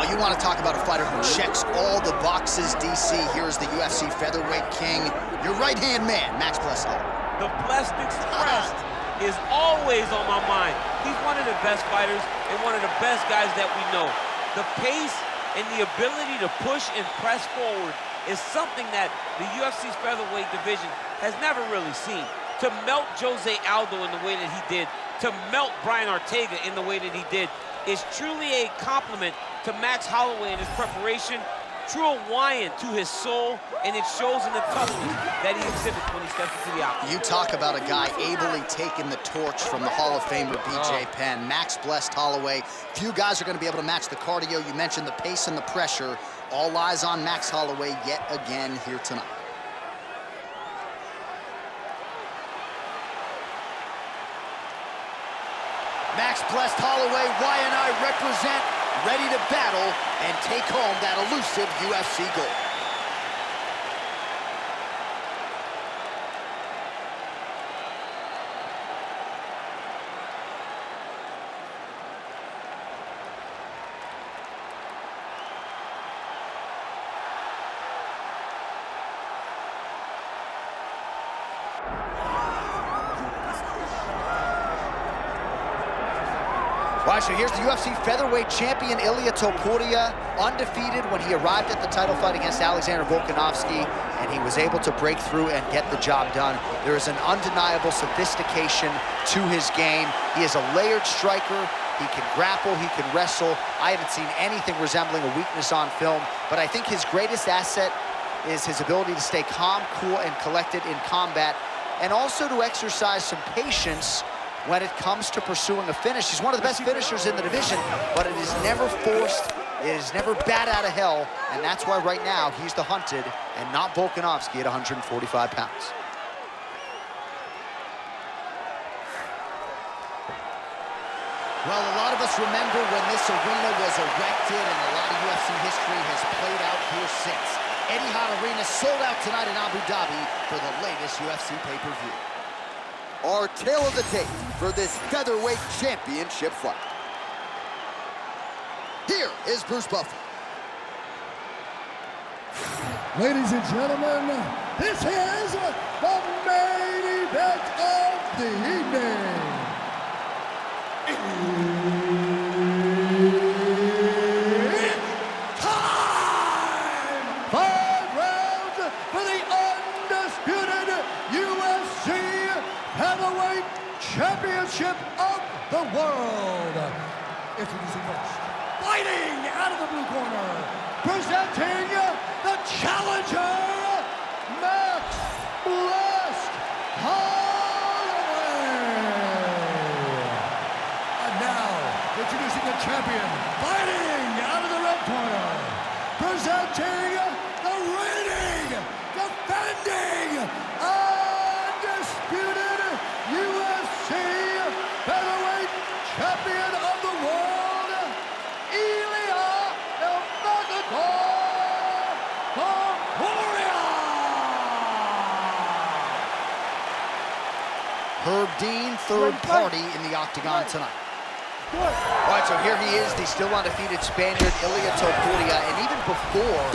you want to talk about a fighter who checks all the boxes, DC. Here's the UFC featherweight king, your right-hand man, Max Holloway. The Blessed Express is always on my mind. He's one of the best fighters and one of the best guys that we know. The pace and the ability to push and press forward is something that the UFC's featherweight division has never really seen. To melt Jose Aldo in the way that he did, to melt Brian Ortega in the way that he did, is truly a compliment to Max Holloway in his preparation, true Hawaiian to his soul, and it shows in the toughness that he exhibits when he steps into the octagon. You talk about a guy ably taking the torch from the Hall of Famer BJ Penn. Max blessed Holloway. Few guys are going to be able to match the cardio. You mentioned the pace and the pressure. All eyes on Max Holloway yet again here tonight. Max blessed Holloway, Y&I represent, ready to battle and take home that elusive UFC gold. All right, so here's the UFC featherweight champion, Ilia Topuria, undefeated when he arrived at the title fight against Alexander Volkanovski, and he was able to break through and get the job done. There is an undeniable sophistication to his game. He is a layered striker. He can grapple, he can wrestle. I haven't seen anything resembling a weakness on film, but I think his greatest asset is his ability to stay calm, cool, and collected in combat, and also to exercise some patience when it comes to pursuing a finish. He's one of the best finishers in the division, but it is never forced, it is never bat out of hell, and that's why right now he's the hunted and not Volkanovski at 145 pounds. Well, a lot of us remember when this arena was erected, and a lot of UFC history has played out here since. Etihad Arena sold out tonight in Abu Dhabi for the latest UFC pay-per-view. Our tale of the tape for this featherweight championship fight. Here is Bruce Buffer. Ladies and gentlemen, this is the main event of the evening. It's time! 5 rounds for the undisputed UFC Heavyweight Championship of the world. Introducing first, fighting out of the blue corner, presenting the challenger, Max Blessed Holloway. And now, introducing the champion, fighting out of the red corner, presenting the reigning, defending, undisputed UFC featherweight champion of the world, Ilia Topuria. Herb Dean, third party in the octagon tonight. All right, so here he is, the still undefeated Spaniard, Ilia Topuria, and even before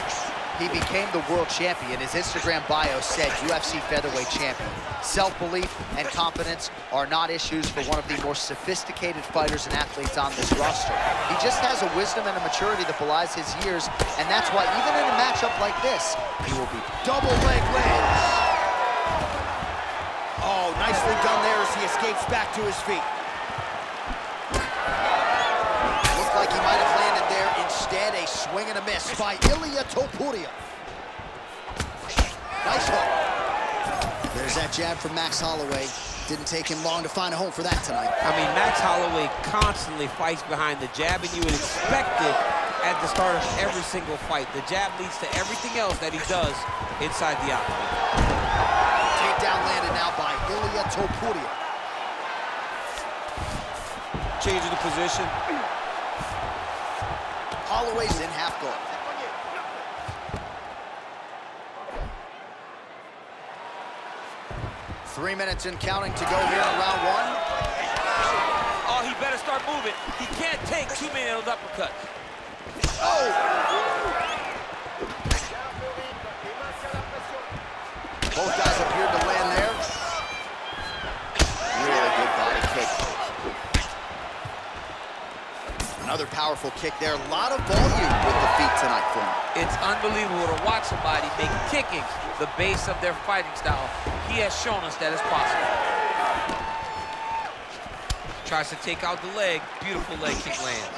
he became the world champion, his Instagram bio said UFC featherweight champion. Self-belief and confidence are not issues for one of the more sophisticated fighters and athletes on this roster. He just has a wisdom and a maturity that belies his years, and that's why even in a matchup like this, he will be double leg wins. Oh, nicely done there as he escapes back to his feet. Looked like he might have landed there. Instead, a swing and a miss by Ilia Topuria. Nice hook. There's that jab from Max Holloway. Didn't take him long to find a home for that tonight. I mean, Max Holloway constantly fights behind the jab, and you would expect it at the start of every single fight. The jab leads to everything else that he does inside the octagon. Takedown landed now by Ilia Topuria. Changing the position. Holloway's in half guard. Three minutes and counting to go here in round one. Oh, he better start moving. He can't take too many of those uppercuts. Oh! Both guys appeared to land there. Really good body kick. Another powerful kick there. A lot of volume with the feet tonight for him. It's unbelievable to watch somebody make kicking the base of their fighting style. He has shown us that it's possible. Tries to take out the leg. Beautiful leg kick lands.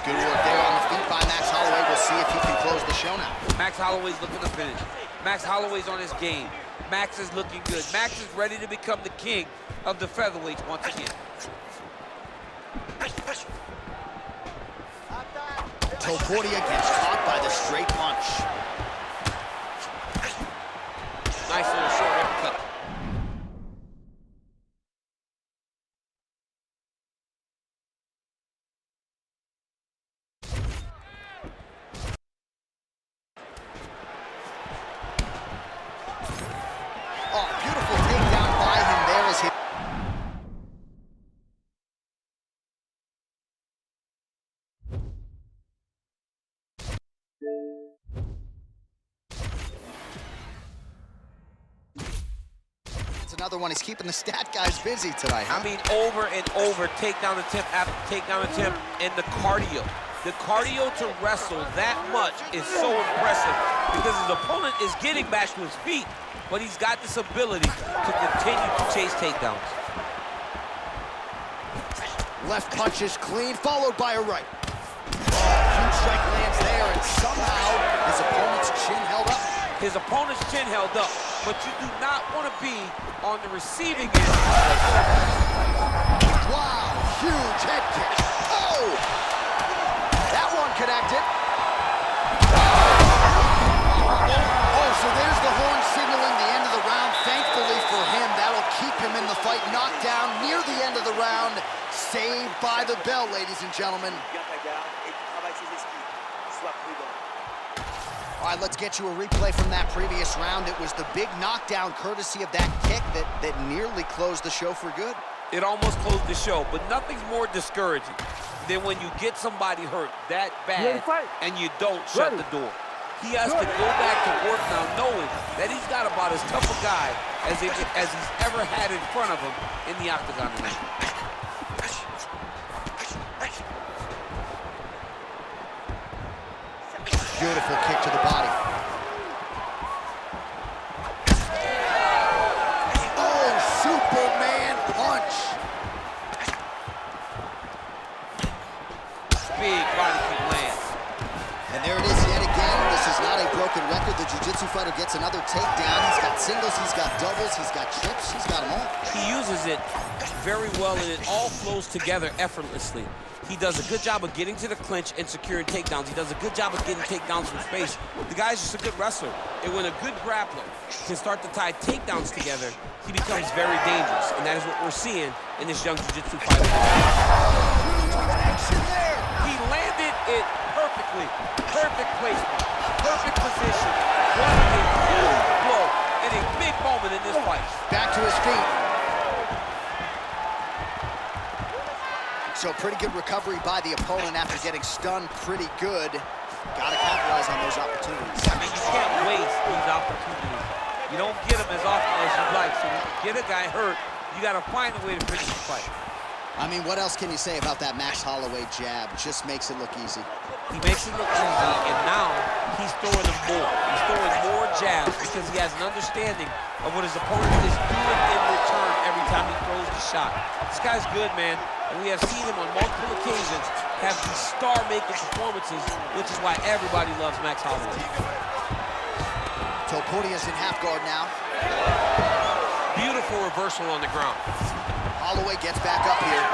Good work there on the feet by Max Holloway. We'll see if he can close the show now. Max Holloway's looking to finish. Max Holloway's on his game. Max is looking good. Max is ready to become the king of the featherweights once again. Topuria gets caught by the straight punch. Nice little short uppercut. Oh, beautiful takedown by him there as he... It's another one. He's keeping the stat guys busy tonight, huh? I mean, over and over, takedown attempt after takedown attempt, and the cardio. The cardio to wrestle that much is so impressive because his opponent is getting back to his feet, but he's got this ability to continue to chase takedowns. Left punch is clean, followed by a right. Huge strike lands there, and somehow his opponent's chin held up. His opponent's chin held up, but you do not want to be on the receiving end. Wow, huge head kick. Oh! That one connected. Oh, so there's the horn signaling the end of the round. Thankfully for him, that'll keep him in the fight. Knocked down near the end of the round. Saved by the bell, ladies and gentlemen. All right, let's get you a replay from that previous round. It was the big knockdown courtesy of that kick that nearly closed the show for good. It almost closed the show, but nothing's more discouraging than when you get somebody hurt that bad and you don't shut the door. He has to go back to work now knowing that he's got about as tough a guy as he's ever had in front of him in the octagon tonight. Beautiful kick to the body. Oh, Superman punch. Big body kick lands. And there it is yet again. This is not a broken record. The jiu-jitsu fighter gets another takedown. He's got singles, he's got doubles, he's got trips, he's got them all. He uses it very well, and it all flows together effortlessly. He does a good job of getting to the clinch and securing takedowns. He does a good job of getting takedowns from space. The guy's just a good wrestler. And when a good grappler can start to tie takedowns together, he becomes very dangerous. And that is what we're seeing in this young jiu-jitsu fighter. He landed it perfectly. Perfect placement, perfect position. What a huge blow and a big moment in this fight. Back to his feet. So pretty good recovery by the opponent after getting stunned pretty good. Got to capitalize on those opportunities. I mean, you can't waste these opportunities. You don't get them as often as you'd like. So when you get a guy hurt, you got to find a way to finish the fight. I mean, what else can you say about that Max Holloway jab? Just makes it look easy. He makes it look easy, and now he's throwing them more. He's throwing more jabs because he has an understanding of what his opponent is doing in return every time he throws the shot. This guy's good, man, and we have seen him on multiple occasions have these star-making performances, which is why everybody loves Max Holloway. Topuria's in half guard now. Beautiful reversal on the ground. Holloway gets back up here.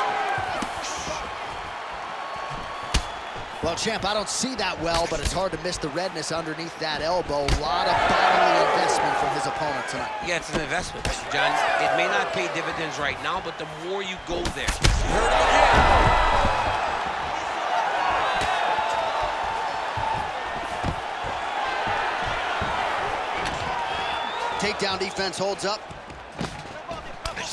Well, champ, I don't see that well, but it's hard to miss the redness underneath that elbow. A lot of bodily investment from his opponent tonight. Yeah, it's an investment, John. It may not pay dividends right now, but the more you go there. You heard it again. Takedown defense holds up.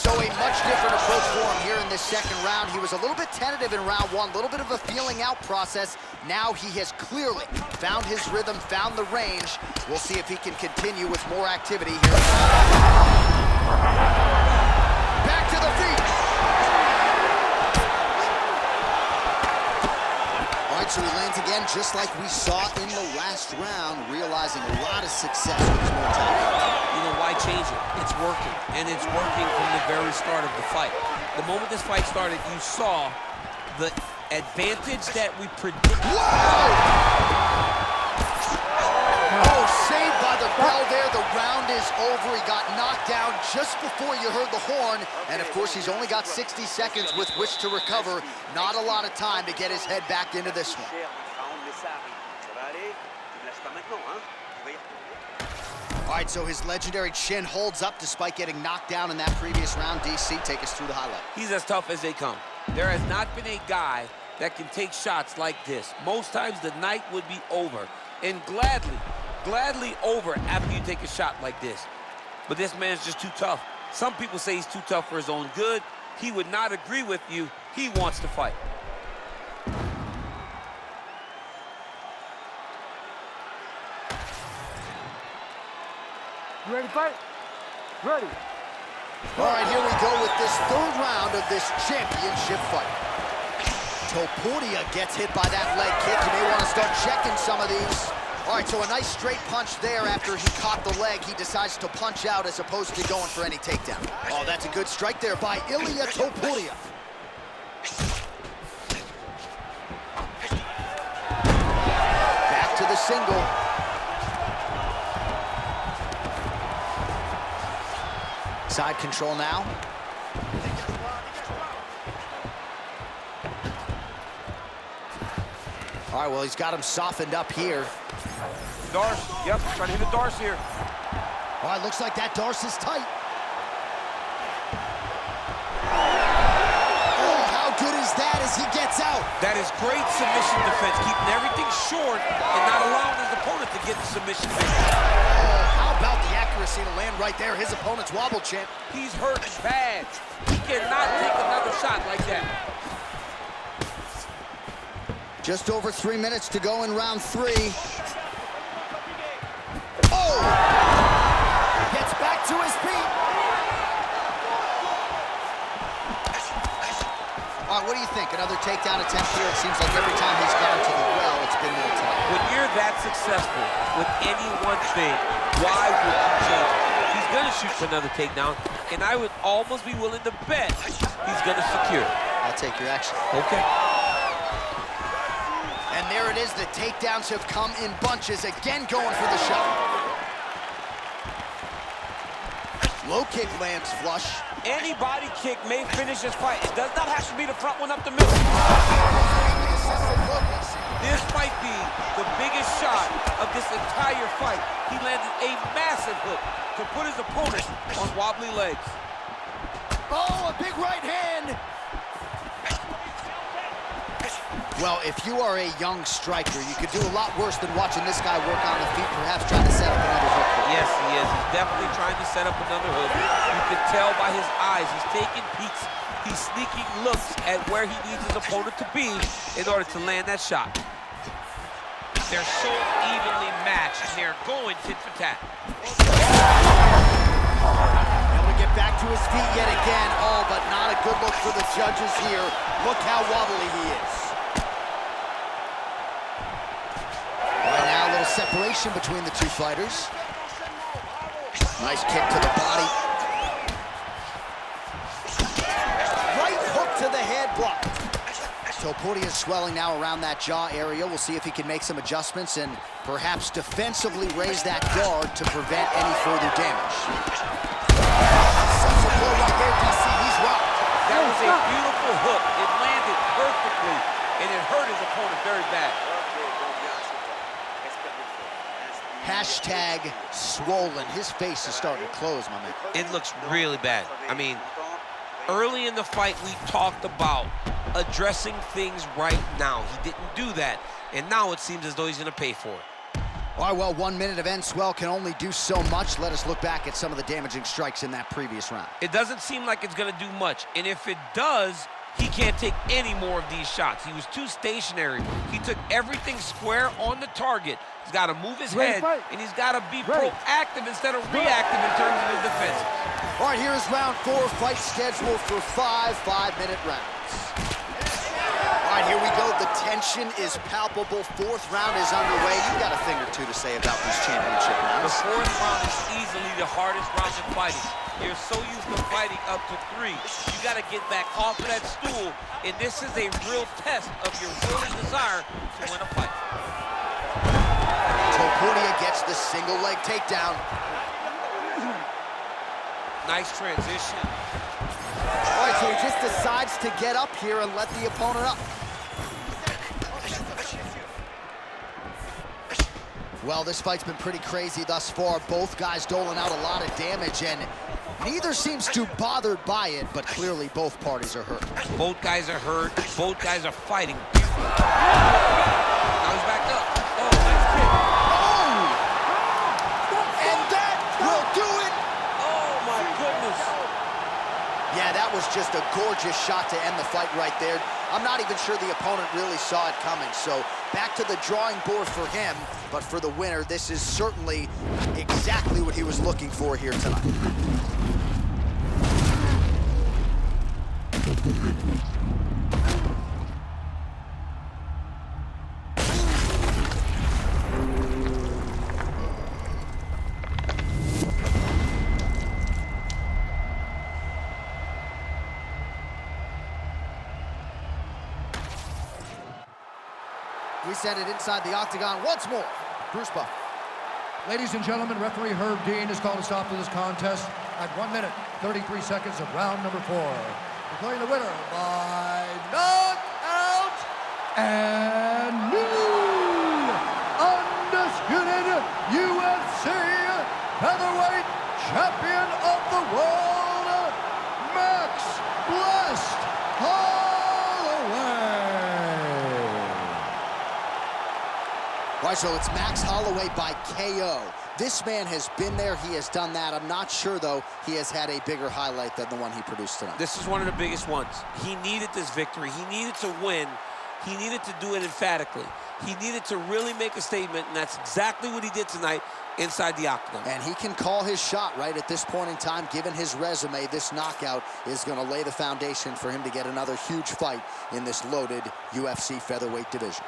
So a much different approach for him here in this second round. He was a little bit tentative in round one, a little bit of a feeling out process. Now he has clearly found his rhythm, found the range. We'll see if he can continue with more activity here. Back to the feet. All right, so he lands again, just like we saw in the last round, realizing a lot of success with his mentality. You know, why change it? It's working, and it's working from the very start of the fight. The moment this fight started, you saw the advantage that we predicted. Oh, saved by the bell there. The round is over. He got knocked down just before you heard the horn. And, of course, he's only got 60 seconds with which to recover. Not a lot of time to get his head back into this one. All right, so his legendary chin holds up despite getting knocked down in that previous round. DC, take us through the highlight. He's as tough as they come. There has not been a guy that can take shots like this. Most times the night would be over, and gladly over after you take a shot like this. But this man's just too tough. Some people say he's too tough for his own good. He would not agree with you. He wants to fight. You ready to fight? Ready. All right, here we go with this third round of this championship fight. Topuria gets hit by that leg kick. You may want to start checking some of these. All right, so a nice straight punch there after he caught the leg. He decides to punch out as opposed to going for any takedown. Oh, that's a good strike there by Ilia Topuria. Back to the single. Side control now. All right, well, he's got him softened up here. Darce, yep, trying to hit a Darce here. All right, looks like that Darce is tight. Oh, how good is that as he gets out? That is great submission defense, keeping everything short and not allowing his opponent to get the submission victory. Oh, how about the accuracy to land right there? His opponent's wobble champ. He's hurt bad. He cannot take another shot like that. Just over 3 minutes to go in round 3. Oh! Gets back to his feet. All right, what do you think? Another takedown attempt here. It seems like every time he's gone to the well, it's been more time. When you're that successful with any one thing, why would you change it? He's going to shoot for another takedown, and I would almost be willing to bet he's going to secure it. I'll take your action. Okay. And there it is. The takedowns have come in bunches. Again, going for the shot. Low kick lands flush. Any body kick may finish this fight. It does not have to be the front one up the middle. This might be the biggest shot of this entire fight. He landed a massive hook to put his opponent on wobbly legs. Oh, a big right hand. Well, if you are a young striker, you could do a lot worse than watching this guy work on the feet, perhaps trying to set up another hook. Yes, he is. He's definitely trying to set up another hook. You can tell by his eyes. He's taking peeks. He's sneaking looks at where he needs his opponent to be in order to land that shot. They're so evenly matched, and they're going tit for tat. Able to get back to his feet yet again. Oh, but not a good look for the judges here. Look how wobbly he is. Separation between the two fighters. Nice kick to the body. Right hook to the head, blocked. Topuria is swelling now around that jaw area. We'll see if he can make some adjustments and perhaps defensively raise that guard to prevent any further damage. Such a blow right there, DC. He's rocked. That was a beautiful hook. It landed perfectly, and it hurt his opponent very bad. Hashtag swollen. His face is starting to close, my man. It looks really bad. I mean, early in the fight, we talked about addressing things right now. He didn't do that, and now it seems as though he's going to pay for it. All right, well, 1 minute of end swell can only do so much. Let us look back at some of the damaging strikes in that previous round. It doesn't seem like it's going to do much. And if it does, he can't take any more of these shots. He was too stationary. He took everything square on the target. He's got to move his head, and he's got to be proactive instead of reactive in terms of his defense. All right, here is round 4, fight scheduled for 5 5-minute rounds. All right, here we go. The tension is palpable. 4th round is underway. You've got a thing or two to say about these championship rounds. The 4th round is easily the hardest round in fighting. You're so used to fighting up to 3. You got to get back off of that stool, and this is a real test of your will and desire to win a fight. Topuria gets the single leg takedown. Nice transition. All right, so he just decides to get up here and let the opponent up. Well, this fight's been pretty crazy thus far. Both guys doling out a lot of damage, and neither seems too bothered by it, but clearly both parties are hurt. Both guys are hurt. Both guys are fighting. Now he's backed up. Oh, nice kick. Oh! And that will do it! Oh, my goodness. Yeah, that was just a gorgeous shot to end the fight right there. I'm not even sure the opponent really saw it coming, so back to the drawing board for him, but for the winner, this is certainly exactly what he was looking for here tonight. We send it inside the octagon once more. Bruce Buff. Ladies and gentlemen, referee Herb Dean has called a stop to this contest at 1 minute, 33 seconds of round number 4. Declaring the winner by knockout and new undisputed UFC featherweight champion of the world, Max Blessed Holloway. All right, so it's Max Holloway by KO. This man has been there, he has done that. I'm not sure, though, he has had a bigger highlight than the one he produced tonight. This is one of the biggest ones. He needed this victory. He needed to win. He needed to do it emphatically. He needed to really make a statement, and that's exactly what he did tonight inside the octagon. And he can call his shot right at this point in time. Given his resume, this knockout is going to lay the foundation for him to get another huge fight in this loaded UFC featherweight division.